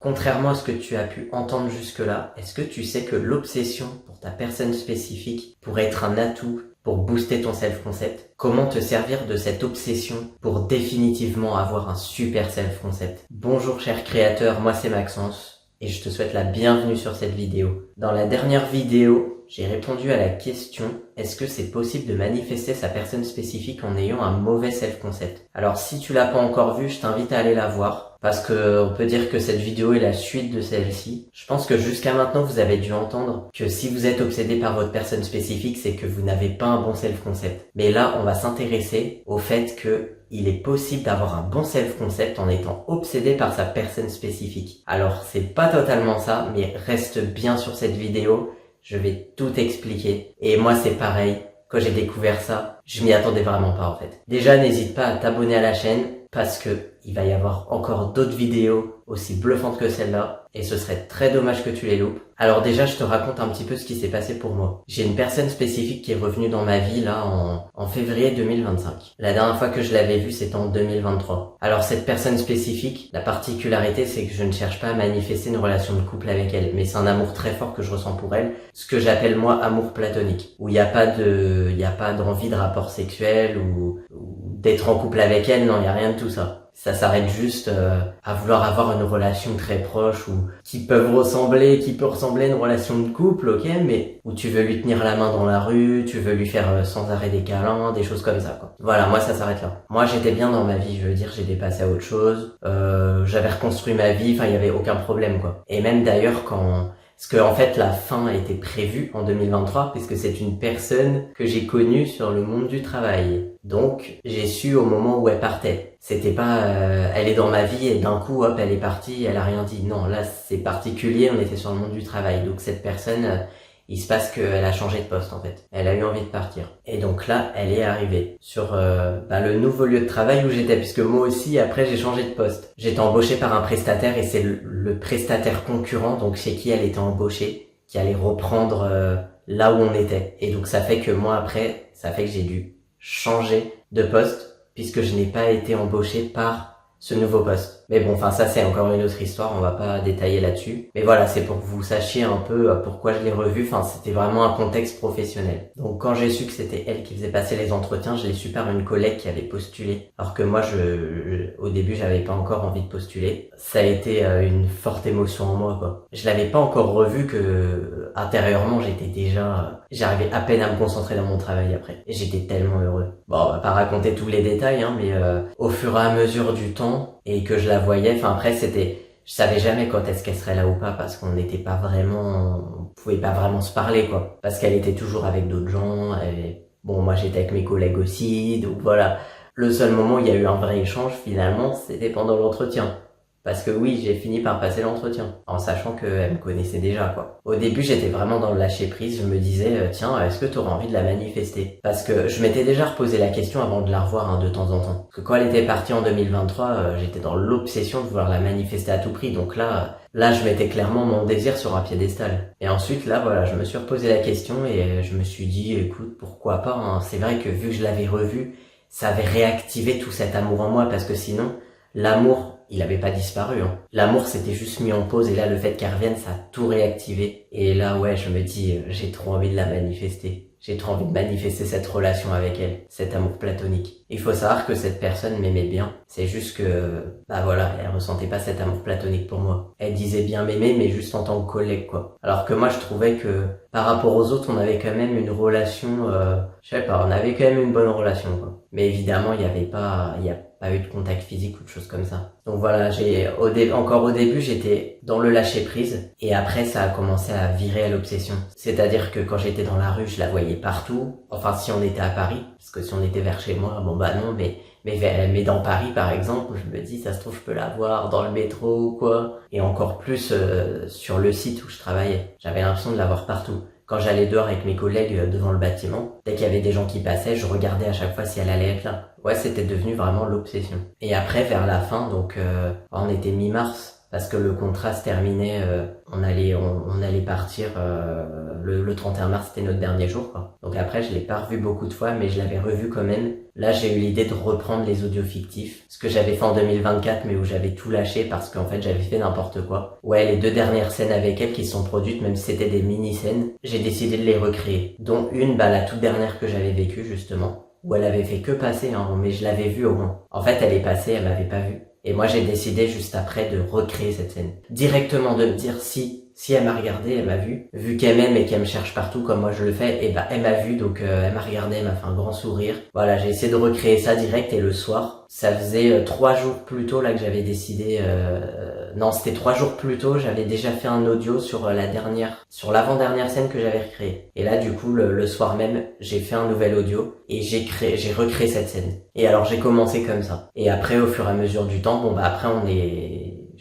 Contrairement à ce que tu as pu entendre jusque-là, est-ce que tu sais que l'obsession pour ta personne spécifique pourrait être un atout pour booster ton self-concept? Comment te servir de cette obsession pour définitivement avoir un super self-concept? Bonjour cher créateur, moi c'est Maxence et je te souhaite la bienvenue sur cette vidéo. Dans la dernière vidéo, j'ai répondu à la question: est-ce que c'est possible de manifester sa personne spécifique en ayant un mauvais self-concept? Alors si tu l'as pas encore vu, je t'invite à aller la voir. Parce que on peut dire que cette vidéo est la suite de celle-ci. Je pense que jusqu'à maintenant, vous avez dû entendre que si vous êtes obsédé par votre personne spécifique, c'est que vous n'avez pas un bon self-concept. Mais là, on va s'intéresser au fait que il est possible d'avoir un bon self-concept en étant obsédé par sa personne spécifique. Alors, c'est pas totalement ça, mais reste bien sur cette vidéo. Je vais tout expliquer. Et moi, c'est pareil. Quand j'ai découvert ça, je m'y attendais vraiment pas en fait. Déjà, n'hésite pas à t'abonner à la chaîne parce que il va y avoir encore d'autres vidéos aussi bluffantes que celle-là et ce serait très dommage que tu les loupes. Alors déjà, je te raconte un petit peu ce qui s'est passé pour moi. J'ai une personne spécifique qui est revenue dans ma vie là en février 2025. La dernière fois que je l'avais vue, c'était en 2023. Alors cette personne spécifique, la particularité, c'est que je ne cherche pas à manifester une relation de couple avec elle, mais c'est un amour très fort que je ressens pour elle, ce que j'appelle moi amour platonique, où il n'y a pas d'envie de rapport sexuel ou d'être en couple avec elle, non, il n'y a rien de tout ça. Ça s'arrête juste à vouloir avoir une relation très proche ou qui peut ressembler à une relation de couple, ok, mais où tu veux lui tenir la main dans la rue, tu veux lui faire sans arrêt des câlins, des choses comme ça, quoi. Voilà, moi ça s'arrête là. Moi j'étais bien dans ma vie, je veux dire, j'étais passé à autre chose, j'avais reconstruit ma vie, enfin il y avait aucun problème, quoi. Et même d'ailleurs parce que en fait la fin était prévue en 2023 puisque c'est une personne que j'ai connue sur le monde du travail. Donc j'ai su au moment où elle partait. C'était pas elle est dans ma vie et d'un coup hop elle est partie, elle a rien dit. Non, là c'est particulier, on était sur le monde du travail. Donc cette personne il se passe qu'elle a changé de poste en fait. Elle a eu envie de partir. Et donc là, elle est arrivée sur le nouveau lieu de travail où j'étais, puisque moi aussi, après, j'ai changé de poste. J'étais embauché par un prestataire et c'est le prestataire concurrent, donc chez qui elle était embauchée, qui allait reprendre là où on était. Et donc ça fait que moi, après, ça fait que j'ai dû changer de poste, puisque je n'ai pas été embauché par ce nouveau poste. Mais bon, enfin ça c'est encore une autre histoire, on va pas détailler là-dessus. Mais voilà, c'est pour que vous sachiez un peu pourquoi je l'ai revu, enfin c'était vraiment un contexte professionnel. Donc quand j'ai su que c'était elle qui faisait passer les entretiens, je l'ai su par une collègue qui avait postulé. Alors que moi, au début, j'avais pas encore envie de postuler. Ça a été une forte émotion en moi, quoi. Je l'avais pas encore revu que intérieurement, j'arrivais à peine à me concentrer dans mon travail après. Et j'étais tellement heureux. Bon, on va pas raconter tous les détails, hein, mais au fur et à mesure du temps, et que je la voyais, enfin après je savais jamais quand est-ce qu'elle serait là ou pas parce qu'on pouvait pas vraiment se parler quoi, parce qu'elle était toujours avec d'autres gens, et bon moi j'étais avec mes collègues aussi, donc voilà. Le seul moment où il y a eu un vrai échange finalement, c'était pendant l'entretien. Parce que oui, j'ai fini par passer l'entretien, en sachant qu'elle me connaissait déjà, quoi. Au début, j'étais vraiment dans le lâcher prise, je me disais, tiens, est-ce que tu aurais envie de la manifester? Parce que je m'étais déjà reposé la question avant de la revoir, hein, de temps en temps. Parce que quand elle était partie en 2023, j'étais dans l'obsession de vouloir la manifester à tout prix, donc là, je mettais clairement mon désir sur un piédestal. Et ensuite, là, voilà, je me suis reposé la question et je me suis dit, écoute, pourquoi pas, hein. C'est vrai que vu que je l'avais revue, ça avait réactivé tout cet amour en moi, parce que sinon, l'amour, il avait pas disparu, hein. L'amour s'était juste mis en pause et là, le fait qu'elle revienne, ça a tout réactivé. Et là, ouais, je me dis, j'ai trop envie de la manifester. J'ai trop envie de manifester cette relation avec elle, cet amour platonique. Il faut savoir que cette personne m'aimait bien. C'est juste que, elle ressentait pas cet amour platonique pour moi. Elle disait bien m'aimer, mais juste en tant que collègue, quoi. Alors que moi, je trouvais que, par rapport aux autres, on avait quand même une relation, on avait quand même une bonne relation, quoi. Mais évidemment, il y a pas eu de contact physique ou de choses comme ça. Donc voilà, encore au début, j'étais dans le lâcher prise et après ça a commencé à virer à l'obsession. C'est-à-dire que quand j'étais dans la rue, je la voyais partout. Enfin, si on était à Paris, parce que si on était vers chez moi, bon bah non, mais dans Paris par exemple, je me dis ça se trouve je peux la voir dans le métro ou quoi. Et encore plus sur le site où je travaillais. J'avais l'impression de la voir partout. Quand j'allais dehors avec mes collègues devant le bâtiment, dès qu'il y avait des gens qui passaient, je regardais à chaque fois si elle allait être là. Ouais, c'était devenu vraiment l'obsession. Et après, vers la fin, donc on était mi-mars, parce que le contrat se terminait, on allait partir le 31 mars, c'était notre dernier jour, quoi. Donc après, je l'ai pas revu beaucoup de fois, mais je l'avais revu quand même. Là, j'ai eu l'idée de reprendre les audios fictifs, ce que j'avais fait en 2024, mais où j'avais tout lâché parce qu'en fait, j'avais fait n'importe quoi. Ouais, les 2 dernières scènes avec elle qui sont produites, même si c'était des mini-scènes, j'ai décidé de les recréer. Dont une, la toute dernière que j'avais vécue, justement, où elle avait fait que passer, hein, mais je l'avais vue au moins. En fait, elle est passée, elle m'avait pas vu. Et moi, j'ai décidé juste après de recréer cette scène. Directement de me dire si elle m'a regardé, elle m'a vu qu'elle m'aime et qu'elle me cherche partout comme moi je le fais, et elle m'a vu, donc elle m'a regardé, elle m'a fait un grand sourire. Voilà, j'ai essayé de recréer ça direct, et le soir, ça faisait 3 jours plus tôt là que j'avais décidé, non, c'était 3 jours plus tôt, j'avais déjà fait un audio sur l'avant-dernière scène que j'avais recréée. Et là, du coup, le soir même, j'ai fait un nouvel audio, et j'ai recréé cette scène. Et alors, j'ai commencé comme ça. Et après, au fur et à mesure du temps, après,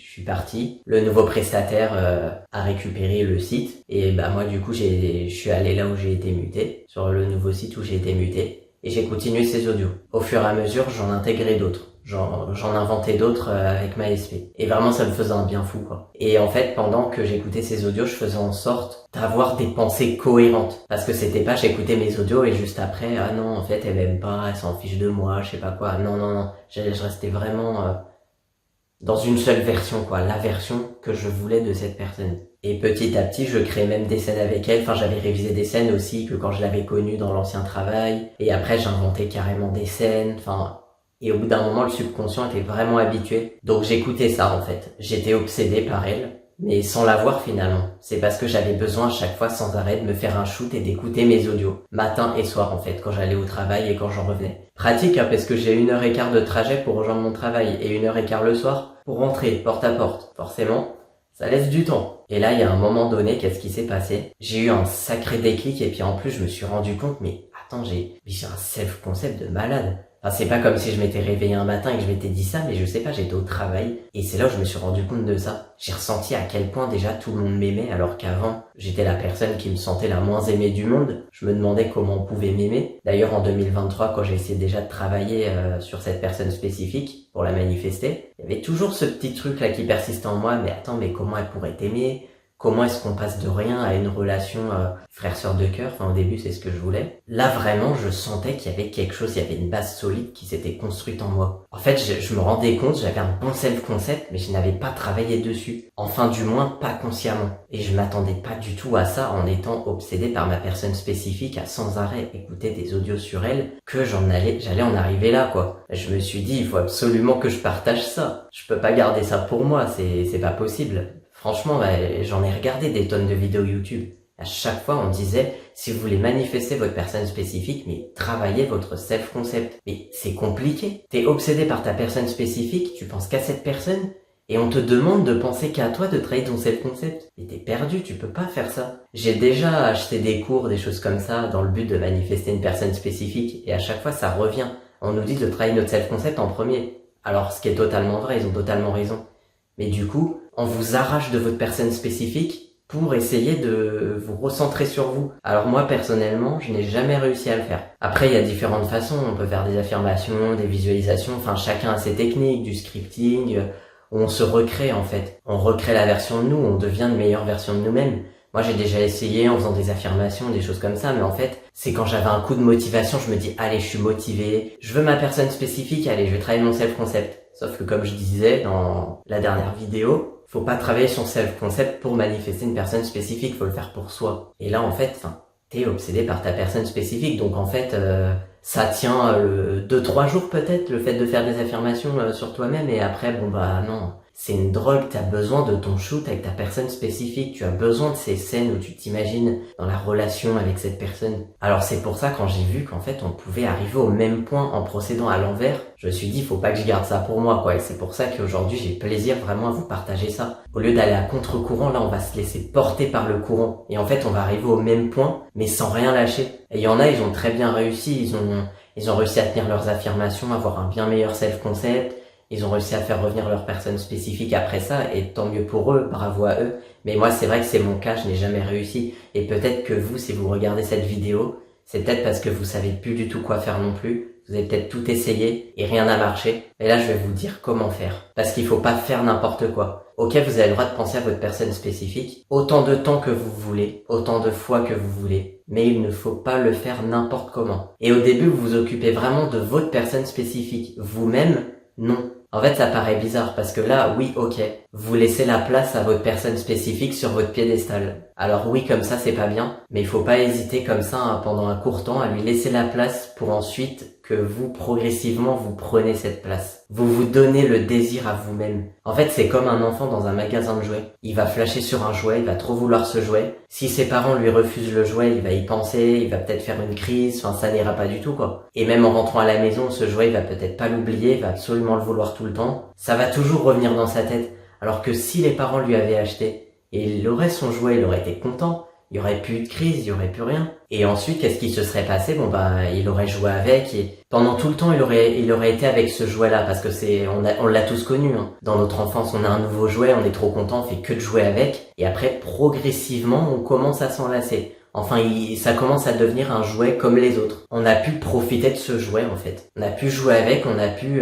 je suis parti. Le nouveau prestataire a récupéré le site. Et moi, du coup, je suis allé là où j'ai été muté, sur le nouveau site où j'ai été muté. Et j'ai continué ces audios. Au fur et à mesure, j'en intégrais d'autres. J'en inventais d'autres avec ma SP. Et vraiment, ça me faisait un bien fou, quoi. Et en fait, pendant que j'écoutais ces audios, je faisais en sorte d'avoir des pensées cohérentes. Parce que c'était pas, j'écoutais mes audios et juste après, ah non, en fait, elle m'aime pas, elle s'en fiche de moi, je sais pas quoi. Non. Je restais vraiment dans une seule version, quoi. La version que je voulais de cette personne. Et petit à petit, je créais même des scènes avec elle. Enfin, j'avais révisé des scènes aussi que quand je l'avais connue dans l'ancien travail. Et après, j'inventais carrément des scènes. Et au bout d'un moment, le subconscient était vraiment habitué. Donc j'écoutais ça, en fait. J'étais obsédé par elle, mais sans la voir finalement. C'est parce que j'avais besoin à chaque fois, sans arrêt, de me faire un shoot et d'écouter mes audios. Matin et soir, en fait, quand j'allais au travail et quand j'en revenais. Pratique, hein, parce que j'ai 1h15 de trajet pour rejoindre mon travail et 1h15 le soir pour rentrer, porte à porte. Forcément, ça laisse du temps. Et là, il y a un moment donné, qu'est-ce qui s'est passé? J'ai eu un sacré déclic, et puis en plus, je me suis rendu compte, mais attends, j'ai un self-concept de malade. Enfin, c'est pas comme si je m'étais réveillé un matin et que je m'étais dit ça, mais je sais pas, j'étais au travail, et c'est là où je me suis rendu compte de ça. J'ai ressenti à quel point déjà tout le monde m'aimait, alors qu'avant, j'étais la personne qui me sentait la moins aimée du monde. Je me demandais comment on pouvait m'aimer. D'ailleurs, en 2023, quand j'ai essayé déjà de travailler sur cette personne spécifique pour la manifester, il y avait toujours ce petit truc là qui persistait en moi, mais attends, mais comment elle pourrait t'aimer? Comment est-ce qu'on passe de rien à une relation frère-sœur de cœur? Enfin, au début, c'est ce que je voulais. Là, vraiment, je sentais qu'il y avait quelque chose, il y avait une base solide qui s'était construite en moi. En fait, je me rendais compte, j'avais un bon self-concept, mais je n'avais pas travaillé dessus. Enfin, du moins, pas consciemment. Et je m'attendais pas du tout à ça en étant obsédé par ma personne spécifique, à sans arrêt écouter des audios sur elle, que j'allais en arriver là, quoi. Je me suis dit, il faut absolument que je partage ça. Je peux pas garder ça pour moi, c'est pas possible. Franchement, j'en ai regardé des tonnes de vidéos YouTube. À chaque fois, on disait, si vous voulez manifester votre personne spécifique, mais travaillez votre self-concept. Mais c'est compliqué. T'es obsédé par ta personne spécifique, tu penses qu'à cette personne, et on te demande de penser qu'à toi de travailler ton self-concept. Mais t'es perdu, tu peux pas faire ça. J'ai déjà acheté des cours, des choses comme ça, dans le but de manifester une personne spécifique, et à chaque fois, ça revient. On nous dit de travailler notre self-concept en premier. Alors, ce qui est totalement vrai, ils ont totalement raison. Mais du coup, on vous arrache de votre personne spécifique pour essayer de vous recentrer sur vous. Alors moi, personnellement, je n'ai jamais réussi à le faire. Après, il y a différentes façons. On peut faire des affirmations, des visualisations. Enfin, chacun a ses techniques, du scripting, où on se recrée, en fait. On recrée la version de nous, on devient une meilleure version de nous-mêmes. Moi, j'ai déjà essayé en faisant des affirmations, des choses comme ça, mais en fait, c'est quand j'avais un coup de motivation, je me dis, allez, je suis motivé, je veux ma personne spécifique, allez, je vais travailler mon self-concept. Sauf que comme je disais dans la dernière vidéo, faut pas travailler son self-concept pour manifester une personne spécifique, faut le faire pour soi. Et là, en fait, t'es obsédé par ta personne spécifique, donc en fait, ça tient 2-3 jours peut-être, le fait de faire des affirmations sur toi-même, et après, non. C'est une drogue, t'as besoin de ton shoot avec ta personne spécifique, tu as besoin de ces scènes où tu t'imagines dans la relation avec cette personne. Alors c'est pour ça, quand j'ai vu qu'en fait on pouvait arriver au même point en procédant à l'envers, je me suis dit faut pas que je garde ça pour moi, quoi. Et c'est pour ça qu'aujourd'hui j'ai plaisir vraiment à vous partager ça. Au lieu d'aller à contre-courant, là on va se laisser porter par le courant. Et en fait on va arriver au même point, mais sans rien lâcher. Et il y en a, ils ont très bien réussi, ils ont réussi à tenir leurs affirmations, avoir un bien meilleur self-concept. Ils ont réussi à faire revenir leur personne spécifique après ça, et tant mieux pour eux, bravo à eux. Mais moi, c'est vrai que c'est mon cas, je n'ai jamais réussi. Et peut-être que vous, si vous regardez cette vidéo, c'est peut-être parce que vous savez plus du tout quoi faire non plus. vous avez peut-être tout essayé et rien n'a marché. Et là, je vais vous dire comment faire. Parce qu'il faut pas faire n'importe quoi. Ok, vous avez le droit de penser à votre personne spécifique autant de temps que vous voulez, autant de fois que vous voulez. Mais il ne faut pas le faire n'importe comment. Et au début, vous vous occupez vraiment de votre personne spécifique. Vous-même, non. En fait, ça paraît bizarre parce que là, oui, ok, vous laissez la place à votre personne spécifique sur votre piédestal. Alors oui, comme ça, c'est pas bien, mais il faut pas hésiter comme ça, hein, pendant un court temps, à lui laisser la place pour ensuite que vous, progressivement, vous prenez cette place. Vous vous donnez le désir à vous-même. En fait, c'est comme un enfant dans un magasin de jouets. Il va flasher sur un jouet, il va trop vouloir ce jouet. Si ses parents lui refusent le jouet, il va y penser, il va peut-être faire une crise, enfin, ça n'ira pas du tout, quoi. Et même en rentrant à la maison, ce jouet, il va peut-être pas l'oublier, il va absolument le vouloir tout le temps. Ça va toujours revenir dans sa tête. Alors que si les parents lui avaient acheté, et il aurait son jouet, il aurait été content, il y aurait plus eu de crise, il y aurait plus rien. Et ensuite, qu'est-ce qui se serait passé? Bon bah, il aurait joué avec et pendant tout le temps, il aurait été avec ce jouet-là parce que on l'a tous connu, hein. Dans notre enfance, on a un nouveau jouet, on est trop content, on fait que de jouer avec et après, progressivement, on commence à s'en lasser. Enfin, ça commence à devenir un jouet comme les autres. On a pu profiter de ce jouet, en fait. On a pu jouer avec, on a pu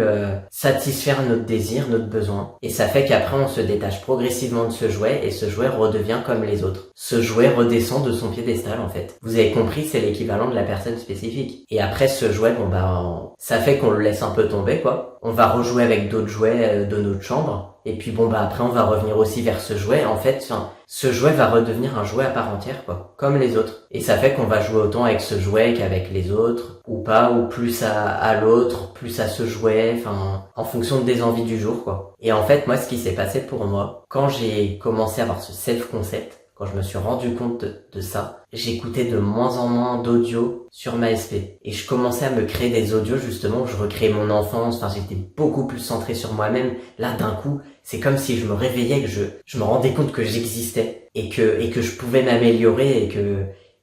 satisfaire notre désir, notre besoin. Et ça fait qu'après, on se détache progressivement de ce jouet et ce jouet redevient comme les autres. Ce jouet redescend de son piédestal, en fait. Vous avez compris, c'est l'équivalent de la personne spécifique. Et après, ce jouet, bon bah, ça fait qu'on le laisse un peu tomber, quoi. On va rejouer avec d'autres jouets de notre chambre. Et puis bon bah après on va revenir aussi vers ce jouet. En fait, ce jouet va redevenir un jouet à part entière, quoi, comme les autres. Et ça fait qu'on va jouer autant avec ce jouet qu'avec les autres, ou pas, ou plus à l'autre, plus à ce jouet, enfin, en fonction des envies du jour, quoi. Et en fait, moi, ce qui s'est passé pour moi, quand j'ai commencé à avoir ce self-concept, quand je me suis rendu compte de ça, j'écoutais de moins en moins d'audio sur ma SP. Et je commençais à me créer des audios, justement, où je recréais mon enfance, enfin, j'étais beaucoup plus centré sur moi-même. Là, d'un coup, c'est comme si je me réveillais, que je me rendais compte que j'existais, et que je pouvais m'améliorer,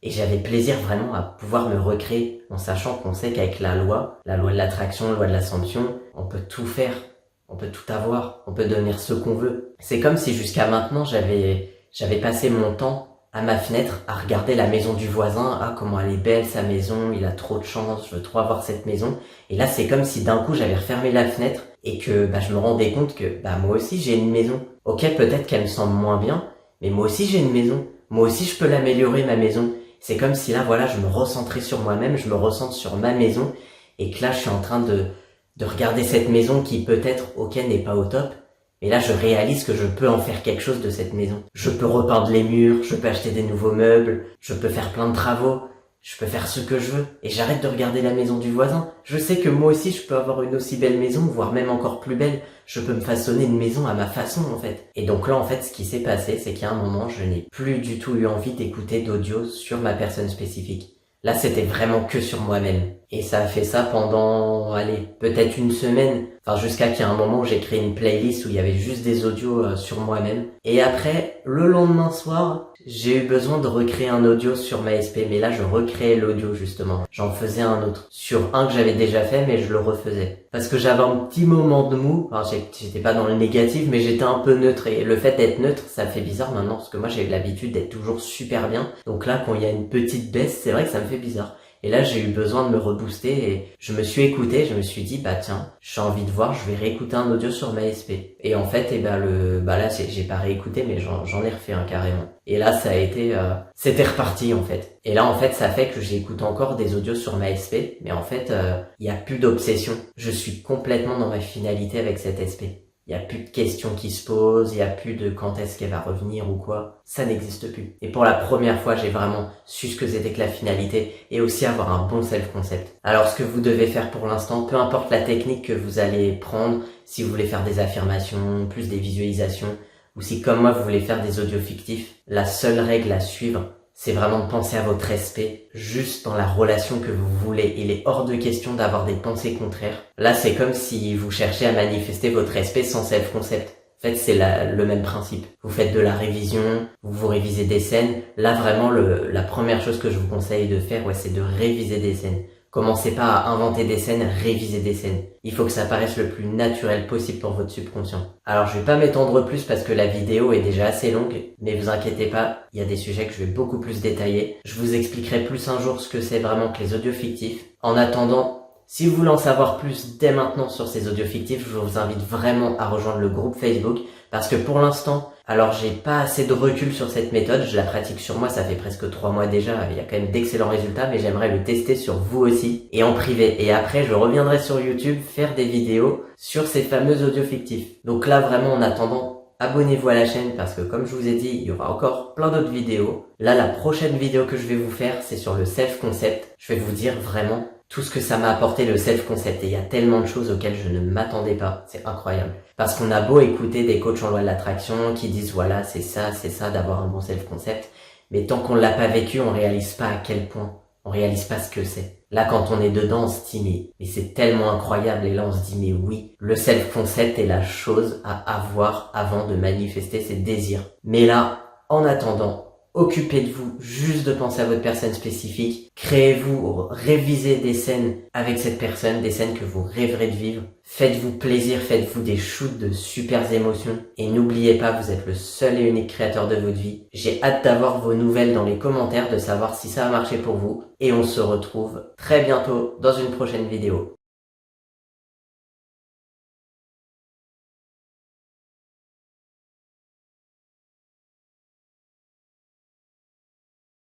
et j'avais plaisir vraiment à pouvoir me recréer, en sachant qu'on sait qu'avec la loi de l'attraction, la loi de l'assomption, on peut tout faire, on peut tout avoir, on peut devenir ce qu'on veut. C'est comme si jusqu'à maintenant, j'avais passé mon temps à ma fenêtre à regarder la maison du voisin. Ah, comment elle est belle sa maison, il a trop de chance, je veux trop avoir cette maison. Et là, c'est comme si d'un coup j'avais refermé la fenêtre et que je me rendais compte que moi aussi j'ai une maison. Ok, peut-être qu'elle me semble moins bien, mais moi aussi j'ai une maison. Moi aussi je peux l'améliorer, ma maison. C'est comme si là, voilà, je me recentrais sur moi-même, je me recentre sur ma maison et que là, je suis en train de regarder cette maison qui peut-être, ok, n'est pas au top. Et là, je réalise que je peux en faire quelque chose de cette maison. Je peux repeindre les murs, je peux acheter des nouveaux meubles, je peux faire plein de travaux, je peux faire ce que je veux. Et j'arrête de regarder la maison du voisin. Je sais que moi aussi, je peux avoir une aussi belle maison, voire même encore plus belle. Je peux me façonner une maison à ma façon, en fait. Et donc là, en fait, ce qui s'est passé, c'est qu'à un moment, je n'ai plus du tout eu envie d'écouter d'audio sur ma personne spécifique. Là, c'était vraiment que sur moi-même. Et ça a fait ça pendant, peut-être une semaine. Enfin, jusqu'à qu'il y ait un moment où j'ai créé une playlist où il y avait juste des audios sur moi-même. Et après, le lendemain soir, j'ai eu besoin de recréer un audio sur ma SP. Mais là, je recréais l'audio, justement. J'en faisais un autre. Sur un que j'avais déjà fait, mais je le refaisais. Parce que j'avais un petit moment de mou. Enfin, j'étais pas dans le négatif, mais j'étais un peu neutre. Et le fait d'être neutre, ça fait bizarre maintenant. Parce que moi, j'ai eu l'habitude d'être toujours super bien. Donc là, quand il y a une petite baisse, c'est vrai que ça me fait bizarre. Et là, j'ai eu besoin de me rebooster et je me suis écouté, je me suis dit, tiens, j'ai envie de voir, je vais réécouter un audio sur ma SP. Et en fait, là, j'ai pas réécouté, mais j'en ai refait un carrément. Et là, ça a été, c'était reparti, en fait. Et là, en fait, ça fait que j'écoute encore des audios sur ma SP, mais en fait, il y a plus d'obsession. Je suis complètement dans ma finalité avec cette SP. Il y a plus de questions qui se posent, il y a plus de quand est-ce qu'elle va revenir ou quoi. Ça n'existe plus. Et pour la première fois, j'ai vraiment su ce que c'était que la finalité et aussi avoir un bon self-concept. Alors, ce que vous devez faire pour l'instant, peu importe la technique que vous allez prendre, si vous voulez faire des affirmations, plus des visualisations, ou si comme moi, vous voulez faire des audios fictifs, la seule règle à suivre, c'est vraiment de penser à votre respect, juste dans la relation que vous voulez. Il est hors de question d'avoir des pensées contraires. Là, c'est comme si vous cherchez à manifester votre respect sans self-concept. En fait, c'est le même principe. Vous faites de la révision, vous révisez des scènes. Là, vraiment, la première chose que je vous conseille de faire, c'est de réviser des scènes. Commencez pas à inventer des scènes, réviser des scènes. Il faut que ça paraisse le plus naturel possible pour votre subconscient. Alors je vais pas m'étendre plus parce que la vidéo est déjà assez longue, mais vous inquiétez pas, il y a des sujets que je vais beaucoup plus détailler. Je vous expliquerai plus un jour ce que c'est vraiment que les audios fictifs. En attendant, Si vous voulez en savoir plus dès maintenant sur ces audios fictifs, je vous invite vraiment à rejoindre le groupe Facebook parce que pour l'instant, alors j'ai pas assez de recul sur cette méthode, je la pratique sur moi, ça fait presque 3 mois déjà, il y a quand même d'excellents résultats, mais j'aimerais le tester sur vous aussi et en privé. Et après, je reviendrai sur YouTube faire des vidéos sur ces fameux audios fictifs. Donc là, vraiment, en attendant, abonnez-vous à la chaîne parce que comme je vous ai dit, il y aura encore plein d'autres vidéos. Là, la prochaine vidéo que je vais vous faire, c'est sur le self-concept. Je vais vous dire vraiment tout ce que ça m'a apporté le self-concept. Et il y a tellement de choses auxquelles je ne m'attendais pas. C'est incroyable. Parce qu'on a beau écouter des coachs en loi de l'attraction qui disent voilà, c'est ça d'avoir un bon self-concept. Mais tant qu'on l'a pas vécu, on réalise pas à quel point. On réalise pas ce que c'est. Là, quand on est dedans, on se dit mais c'est tellement incroyable. Et là, on se dit mais oui, le self-concept est la chose à avoir avant de manifester ses désirs. Mais là, en attendant, occupez de vous, juste de penser à votre personne spécifique. Créez-vous, révisez des scènes avec cette personne, des scènes que vous rêverez de vivre. Faites-vous plaisir, faites-vous des shoots de super émotions. Et n'oubliez pas, vous êtes le seul et unique créateur de votre vie. J'ai hâte d'avoir vos nouvelles dans les commentaires, de savoir si ça a marché pour vous. Et on se retrouve très bientôt dans une prochaine vidéo.